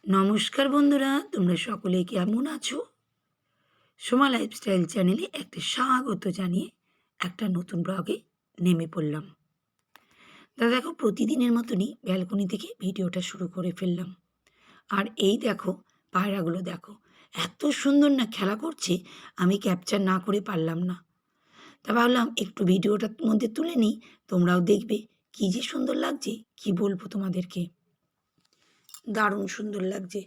নমস্কার বন্ধুরা, তোমরা সকলে কেমন আছো? সোমা লাইফস্টাইল চ্যানেলে একটা স্বাগত জানিয়ে একটা নতুন ব্লগে নেমে পড়লাম। দেখো, প্রতিদিনের মতনই ব্যালকনি থেকে ভিডিওটা শুরু করে ফেললাম। আর এই দেখো, পায়রাগুলো দেখো, এত সুন্দর না খেলা করছে, আমি ক্যাপচার না করে পারলাম না। তা ভাবলাম একটু ভিডিওটার মধ্যে তুলে নিই, তোমরাও দেখবে কী যে সুন্দর লাগছে, কি বলবো তোমাদেরকে। দারুণ সুন্দর লাগছে।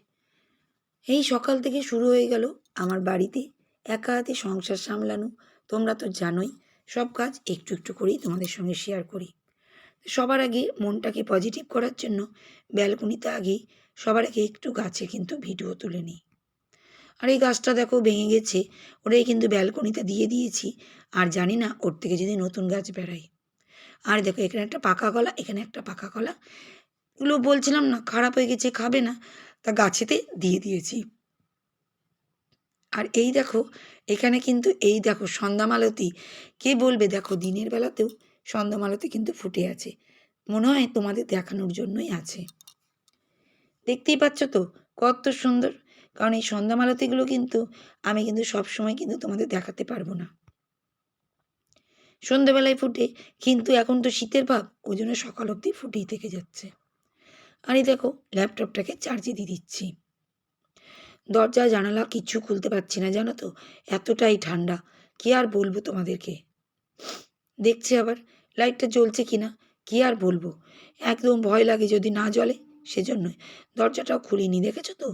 এই সকাল থেকে শুরু হয়ে গেল আমার বাড়িতে একা হাতে সংসার সামলানো। তোমরা তো জানোই, সব কাজ একটু একটু করেই তোমাদের সঙ্গে শেয়ার করি। সবার আগে মনটাকে পজিটিভ করার জন্য ব্যালকনিতে আগেই সবার আগে একটু গাছে কিন্তু ভিডিও তুলে নিই। আর এই গাছটা দেখো ভেঙে গেছে, ওটাই কিন্তু ব্যালকনিতে দিয়ে দিয়েছি। আর জানি না ওর থেকে যদি নতুন গাছ বেড়ায়। আর দেখো, এখানে একটা পাকা কলা, এখানে একটা পাকা কলা, এগুলো বলছিলাম না খারাপ হয়ে গেছে, খাবে না, তা গাছেতে দিয়ে দিয়েছি। আর এই দেখো, এখানে কিন্তু এই দেখো সন্ধ্যামালতি, কে বলবে দেখো দিনের বেলাতেও সন্ধ্যামালতি কিন্তু ফুটে আছে। মনে হয় তোমাদের দেখানোর জন্যই আছে। দেখতেই পাচ্ছ তো কত সুন্দর। কারণ এই সন্ধ্যামালতিগুলো কিন্তু আমি কিন্তু সবসময় কিন্তু তোমাদের দেখাতে পারবো না। সন্ধ্যাবেলায় ফুটে, কিন্তু এখন তো শীতের ভাব, ওই জন্য সকাল অবধি ফুটেই থেকে যাচ্ছে। আর এই দেখো, ল্যাপটপটাকে চার্জে দিয়ে দিচ্ছি। দরজা জানালা কিচ্ছু খুলতে পারছি না, জানো তো, এতটাই ঠান্ডা। কি আর বলবো তোমাদেরকে। দেখছি আবার লাইটটা জ্বলছে কিনা, কি আর বলবো। একদম ভয় লাগে যদি না জ্বলে, সেজন্যই দরজাটাও খুলিনি। দেখেছো তো,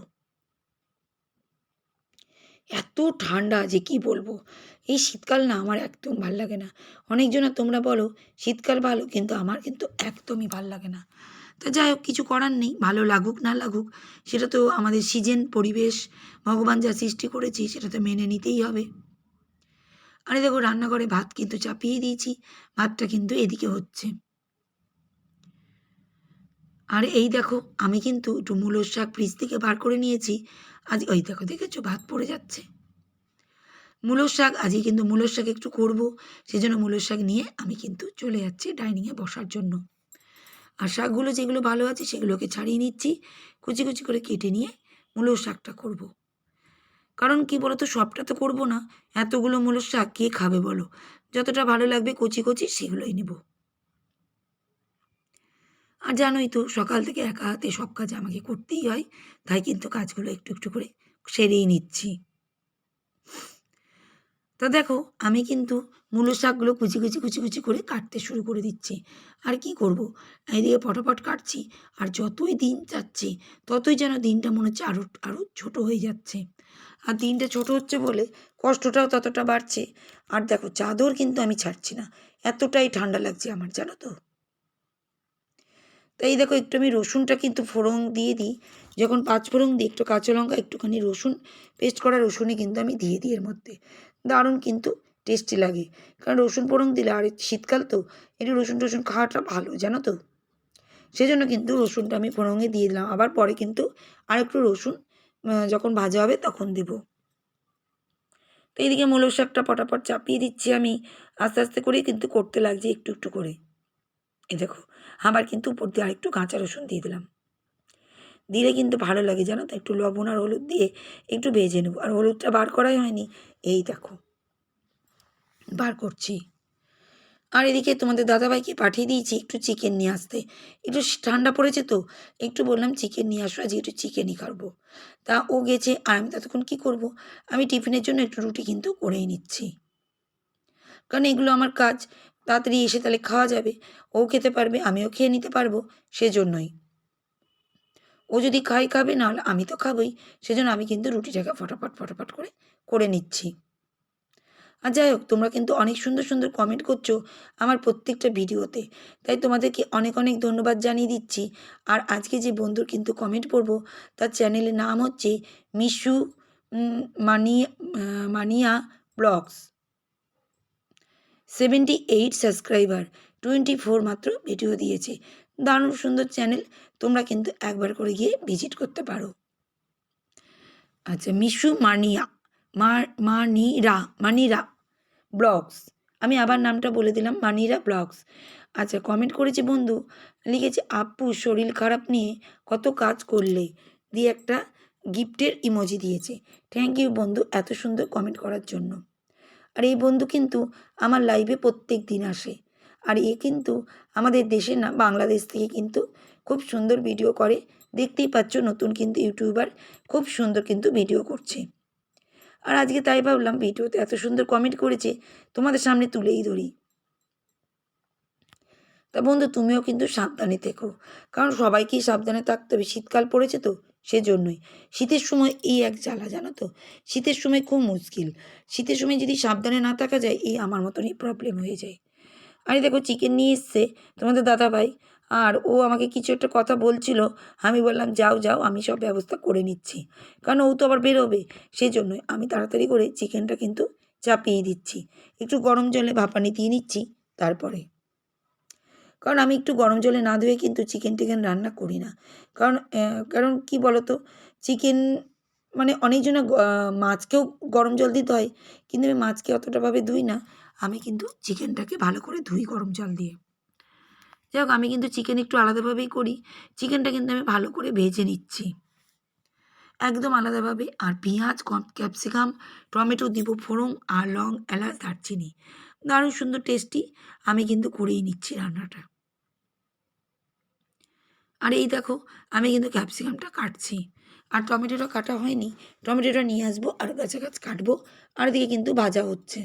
এত ঠান্ডা যে কি বলবো। এই শীতকাল না আমার একদম ভাল লাগে না। অনেকজনা তোমরা বলো শীতকাল ভালো, কিন্তু আমার কিন্তু একদমই ভাল লাগে না। তো যাই হোক, কিছু করার নেই, ভালো লাগুক না লাগুক, সেটা তো আমাদের সিজন, পরিবেশ, ভগবান যা সৃষ্টি করেছি সেটা তো মেনে নিতেই হবে। আরে দেখো, রান্নাঘরে ভাত কিন্তু চাপিয়ে দিয়েছি, ভাতটা কিন্তু এদিকে হচ্ছে। আর এই দেখো, আমি কিন্তু একটু মূলোর শাক ফ্রিজ থেকে বার করে নিয়েছি। আজ ওই দেখো, দেখেছো ভাত পড়ে যাচ্ছে। মূলোর শাক আজকে কিন্তু মূলোর শাক একটু করব, সেজন্য মূলোর শাক নিয়ে আমি কিন্তু চলে যাচ্ছি ডাইনিংয়ে বসার জন্য। আর শাকগুলো যেগুলো ভালো আছে সেগুলোকে ছাড়িয়ে নিচ্ছি, কুচি কুচি করে কেটে নিয়ে মূলোর শাকটা করব। কারণ কি বলো তো, সবটা তো করবো না, এতগুলো মূলোর শাক কে খাবে বলো। যতটা ভালো লাগবে কচি কচি সেগুলোই নেব। আর জানোই তো, সকাল থেকে একা হাতে সব কাজ আমাকে করতেই হয়, তাই কিন্তু কাজগুলো একটু একটু করে সেরেই নিচ্ছি। তা দেখো, আমি কিন্তু মূলো শাকগুলো কুচি কুচি কুচি কুচি করে কাটতে শুরু করে দিচ্ছি। আর কি করব, এইদিকে পটাপট কাটছি। আর যতই দিন যাচ্ছে ততই যেন দিনটা মনে হচ্ছে আরও আরও ছোটো হয়ে যাচ্ছে। আর দিনটা ছোট হচ্ছে বলে কষ্টটাও ততটা বাড়ছে। আর দেখো, চাদর কিন্তু আমি ছাড়ছি না, এতটাই ঠান্ডা লাগছে আমার, জানো তো। তাই দেখো, একটু আমি রসুনটা কিন্তু ফোড়ন দিয়ে দিই। যখন পাঁচ ফোড়ন দিই, একটু কাঁচা লঙ্কা, একটুখানি রসুন, পেস্ট করা রসুনই কিন্তু আমি দিয়ে দিই এর মধ্যে। দারুণ কিন্তু টেস্টি লাগে। কারণ রসুন ফোড়ন দিলে, আর শীতকাল তো, একটু রসুন টসুন খাওয়াটা ভালো, জানো তো। সেজন্য কিন্তু রসুনটা আমি ফোড়নে দিয়ে দিলাম। আবার পরে কিন্তু আর একটু রসুন যখন ভাজা হবে তখন দেব। তো এইদিকে মূলো শাকটা পটাপট চাপিয়ে দিচ্ছি আমি। আস্তে আস্তে করেই কিন্তু করতে লাগছি, একটু একটু করে। এই দেখো, আবার কিন্তু উপর দিয়ে আরেকটু কাঁচা রসুন দিয়ে দিলাম। দিলে কিন্তু ভালো লাগে, জানো তো। একটু লবণ আর হলুদ দিয়ে একটু ভেজে নেব। আর হলুদটা বার করাই হয়নি, এই দেখো বার করছি। আর এদিকে তোমাদের দাদাভাইকে পাঠিয়ে দিয়েছি একটু চিকেন নিয়ে আসতে। একটু ঠান্ডা পড়েছে তো, একটু বললাম চিকেন নিয়ে আসো, আজকে একটু চিকেনই খাবো। তা ও গেছে, আর আমি ততক্ষণ কী করব, আমি টিফিনের জন্য একটু রুটি কিন্তু করেই নিচ্ছি। কারণ এগুলো আমার কাজ, তাড়াতাড়ি এসে তাহলে খাওয়া যাবে, ও খেতে পারবে, আমিও খেয়ে নিতে পারবো, সেজন্যই। ও যদি খায় খাবে, নাহলে আমি তো খাবোই। সেজন্য আমি কিন্তু রুটিটাকে ফটাফট ফটাফট করে করে নিচ্ছি। আর যাই হোক, তোমরা কিন্তু অনেক সুন্দর সুন্দর কমেন্ট করছো আমার প্রত্যেকটা ভিডিওতে, তাই তোমাদেরকে অনেক অনেক ধন্যবাদ জানিয়ে দিচ্ছি। আর আজকে যে বন্ধুর কিন্তু কমেন্ট পড়বো, তার চ্যানেলের নাম হচ্ছে মিশু মানি মানিয়া ব্লগস। 78 সাবস্ক্রাইবার, 24 মাত্র ভিডিও দিয়েছে। দারুণ সুন্দর চ্যানেল, তোমরা কিন্তু একবার করে গিয়ে ভিজিট করতে পারো। আচ্ছা, মিশু মানিয়া, মানিরা ব্লগস। আমি আবার নামটা বলে দিলাম, মানিরা ব্লগস। আচ্ছা, কমেন্ট করেছে বন্ধু, লিখেছে আপু শরীর খারাপ নিয়ে কত কাজ করলে, দিয়ে একটা গিফটের ইমোজি দিয়েছে। থ্যাংক ইউ বন্ধু এত সুন্দর কমেন্ট করার জন্য। আর এই বন্ধু কিন্তু আমার লাইভে প্রত্যেক দিন আসে। আর এ কিন্তু আমাদের দেশে না, বাংলাদেশ থেকে কিন্তু খুব সুন্দর ভিডিও করে। দেখতেই পাচ্ছ নতুন কিন্তু ইউটিউবার, খুব সুন্দর কিন্তু ভিডিও করছে। আর আজকে তাই ভাবলাম ভিডিওতে এত সুন্দর কমেন্ট করেছে, তোমাদের সামনে তুলেই ধরি। তা বন্ধু তুমিও কিন্তু সাবধানে থেকো, কারণ সবাইকেই সাবধানে থাকতে হবে। শীতকাল পড়েছে তো, সেজন্যই। শীতের সময় এই এক জ্বালা, জানো তো, শীতের সময় খুব মুশকিল। শীতের সময় যদি সাবধানে না থাকা যায়, এই আমার মতনই প্রবলেম হয়ে যায়। আরে দেখো চিকেন নিয়ে এসছে তোমাদের দাদাভাই, আর ও আমাকে কিছু একটা কথা বলছিল। আমি বললাম যাও যাও, আমি সব ব্যবস্থা করে নিচ্ছি, কারণ ও তো আবার বেরোবে। সেজন্যই আমি তাড়াতাড়ি করে চিকেনটা কিন্তু চাপিয়ে দিচ্ছি। একটু গরম জলে ভাপানি দিয়ে নিচ্ছি তারপরে, কারণ আমি একটু গরম জলে না ধুয়ে কিন্তু চিকেন টিকেন রান্না করি না। কারণ কারণ কী বলো তো, চিকেন মানে অনেকজনে মাছকেও গরম জল দিতে হয়, কিন্তু আমি মাছকে অতটাভাবে ধুই না। আমি কিন্তু চিকেনটাকে ভালো করে ধুই গরম জল দিয়ে। যাই হোক, আমি কিন্তু চিকেন একটু আলাদাভাবেই করি। চিকেনটা কিন্তু আমি ভালো করে ভেজে নিচ্ছি একদম আলাদাভাবে। আর পেঁয়াজ, ক্যাপসিকাম, টমেটো দিব ফোড়ন, আর লং, এলাচ, দারচিনি, দারুণ সুন্দর টেস্টি আমি কিন্তু করেই নিচ্ছি রান্নাটা। আর এই দেখো আমি কিন্তু ক্যাপসিকামটা কাটছি, আর টমেটোটা কাটা হয়নি। টমেটোটা নিয়ে আসবো আর গাছে গাছ কাটবো। আর এদিকে কিন্তু ভাজা হচ্ছে।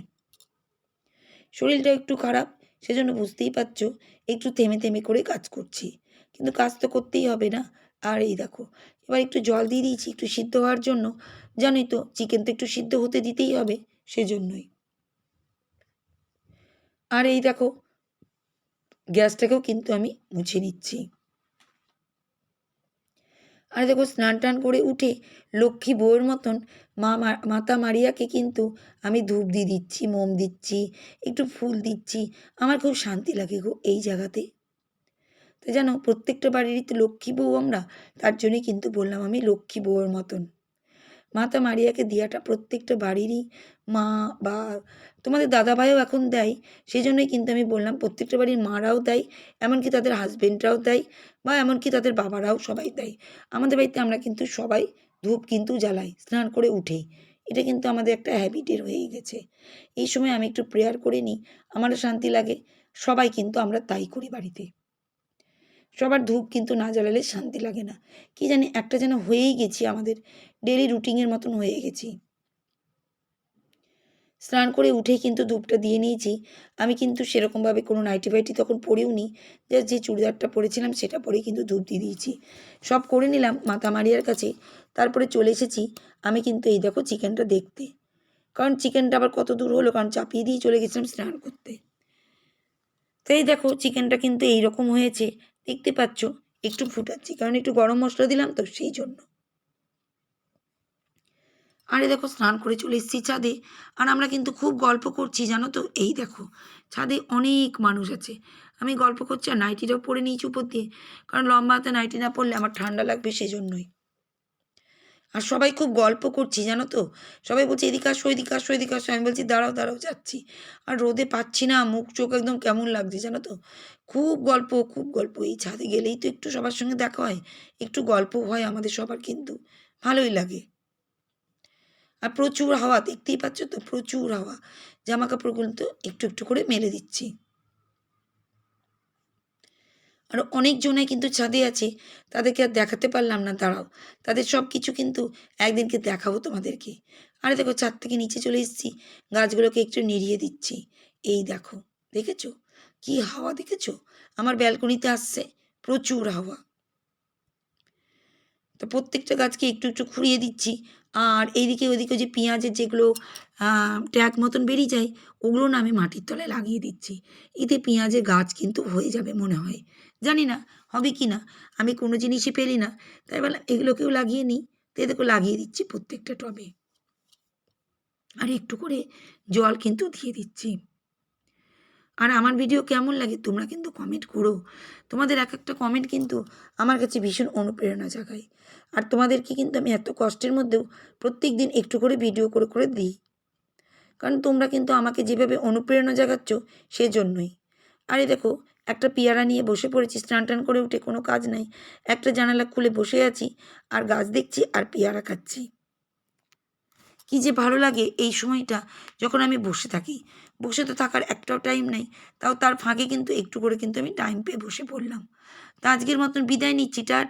শরীরটা একটু খারাপ, সেজন্য বুঝতেই পারছো একটু থেমে থেমে করে কাজ করছি, কিন্তু কাজ তো করতেই হবে না। আর এই দেখো এবার একটু জল দিয়ে দিয়েছি একটু সিদ্ধ হওয়ার জন্য। জানোই তো চিকেন তো একটু সিদ্ধ হতে দিতেই হবে, সেজন্যই। আর এই দেখো গ্যাসটাকেও কিন্তু আমি মুছে নিচ্ছি। আর দেখো স্নান টান করে উঠে লক্ষ্মী বউয়ের মতন মাতা মারিয়াকে কিন্তু আমি ধূপ দিয়ে দিচ্ছি, মোম দিচ্ছি, একটু ফুল দিচ্ছি। আমার খুব শান্তি লাগে গো এই জায়গাতে। তো জানো প্রত্যেকটা বাড়িরই তো লক্ষ্মী বউ আমরা, তার জন্যই কিন্তু বললাম আমি লক্ষ্মী বউয়ের মতন। মাতা মারিয়াকে দেওয়াটা প্রত্যেকটা বাড়িরই মা বা তোমাদের দাদাভাইও এখন দেয়। সেই জন্যই কিন্তু আমি বললাম প্রত্যেকটা বাড়ির মারাও দেয়, এমনকি তাদের হাজবেন্ডরাও দেয়, বা এমনকি তাদের বাবারাও সবাই দেয়। আমাদের বাড়িতে আমরা কিন্তু সবাই ধূপ কিন্তু জ্বালাই স্নান করে উঠেই। এটা কিন্তু আমাদের একটা হ্যাবিটের হয়েই গেছে। এই সময় আমি একটু প্রেয়ার করে নিই, আমারও শান্তি লাগে। সবাই কিন্তু আমরা তাই করি বাড়িতে। সবার ধূপ কিন্তু না জ্বালালে শান্তি লাগে না। কি জানি একটা যেন হয়েই গেছি, আমাদের ডেলি রুটিনের মতন হয়ে গেছি। স্নান করে উঠেই কিন্তু ধূপটা দিয়ে নিয়েছি। আমি কিন্তু সেরকমভাবে কোনো নাইটি ফাইটি তখন পরেও নি, যে চুড়িদারটা পরেছিলাম সেটা পরেই কিন্তু ধূপ দিয়ে দিয়েছি। সব করে নিলাম মাতা মারিয়ার কাছে, তারপরে চলে এসেছি আমি কিন্তু এই দেখো চিকেনটা দেখতে। কারণ চিকেনটা আবার কত দূর হলো, কারণ চাপিয়ে দিয়ে চলে গেছিলাম স্নান করতে। তো এই দেখো চিকেনটা কিন্তু এইরকম হয়েছে, দেখতে পাচ্ছ। একটু ফুটাচ্ছি কারণ একটু গরম মশলা দিলাম তো সেই জন্য। আরে দেখো স্নান করে চলে এসেছি ছাদে, আর আমরা কিন্তু খুব গল্প করছি জানো তো। এই দেখো ছাদে অনেক মানুষ আছে, আমি গল্প করছি আর নাইটিটাও পরে নিয়েছি উপর দিয়ে, কারণ লম্বা হাতে নাইটি না পরলে আমার ঠান্ডা লাগবে সেজন্যই। আর সবাই খুব গল্প করছি জানো তো, সবাই বলছে এদিকে আসো এদিকে আসো এদিকে আসো, আমি বলছি দাঁড়াও দাঁড়াও যাচ্ছি। আর রোদে পাচ্ছি না, মুখ চোখ একদম কেমন লাগছে জানো তো। খুব গল্প খুব গল্প, এই ছাদে গেলেই তো একটু সবার সঙ্গে দেখা হয়, একটু গল্প হয় আমাদের সবার, কিন্তু ভালোই লাগে। আর প্রচুর হাওয়া, দেখতেই পাচ্ছ তো প্রচুর হাওয়া। জামা কাপড়গুলো তো একটু একটু করে মেলে দিচ্ছি। আর অনেকজনে কিন্তু ছাদে আছে, তাদেরকে আর দেখাতে পারলাম না, দাঁড়াও তাদের সব কিছু কিন্তু একদিনকে দেখাবো তোমাদেরকে। আরে দেখো ছাদ থেকে নিচে চলে এসেছি, গাছগুলোকে একটু নিড়িয়ে দিচ্ছি। এই দেখো দেখেছো কি হাওয়া, দেখেছো আমার ব্যালকনিতে আসছে প্রচুর হাওয়া। তো প্রত্যেকটা গাছকে একটু একটু খুঁড়িয়ে দিচ্ছি। আর এইদিকে ওইদিকে যে পেঁয়াজের যেগুলো ট্যাগ মতন বেরিয়ে যায়, ওগুলো না আমি মাটির তলায় লাগিয়ে দিচ্ছি। এতে পেঁয়াজের গাছ কিন্তু হয়ে যাবে মনে হয়, জানি না হবে কি না। আমি কোনো জিনিসই পেলি না, তাই বললাম এগুলোকেও লাগিয়ে নিই। তো এদেরকে লাগিয়ে দিচ্ছি প্রত্যেকটা টবে, আর একটু করে জল কিন্তু দিয়ে দিচ্ছি। আর আমার ভিডিও কেমন লাগে তোমরা কিন্তু কমেন্ট করো। তোমাদের এক একটা কমেন্ট কিন্তু আমার কাছে ভীষণ অনুপ্রেরণা জাগায়। আর তোমাদেরকে কিন্তু আমি এত কষ্টের মধ্যেও প্রত্যেক দিন একটু করে ভিডিও করে করে দিই, কারণ তোমরা কিন্তু আমাকে যেভাবে অনুপ্রেরণা জাগাচ্ছ সেজন্যই। আর এই দেখো একটা পেয়ারা নিয়ে বসে পড়েছি, স্নান টান করে উঠে, কোনো কাজ নাই, একটা জানালা খুলে বসে আছি আর গাছ দেখছি আর পেয়ারা খাচ্ছি। কী যে ভালো লাগে এই সময়টা যখন আমি বসে থাকি। বসে তো থাকার একটাও টাইম নেই, তাও তার ফাঁকে কিন্তু একটু করে কিন্তু আমি টাইম পেয়ে বসে পড়লাম। তা আজকের মতন বিদায় নিচ্ছি, টাটা।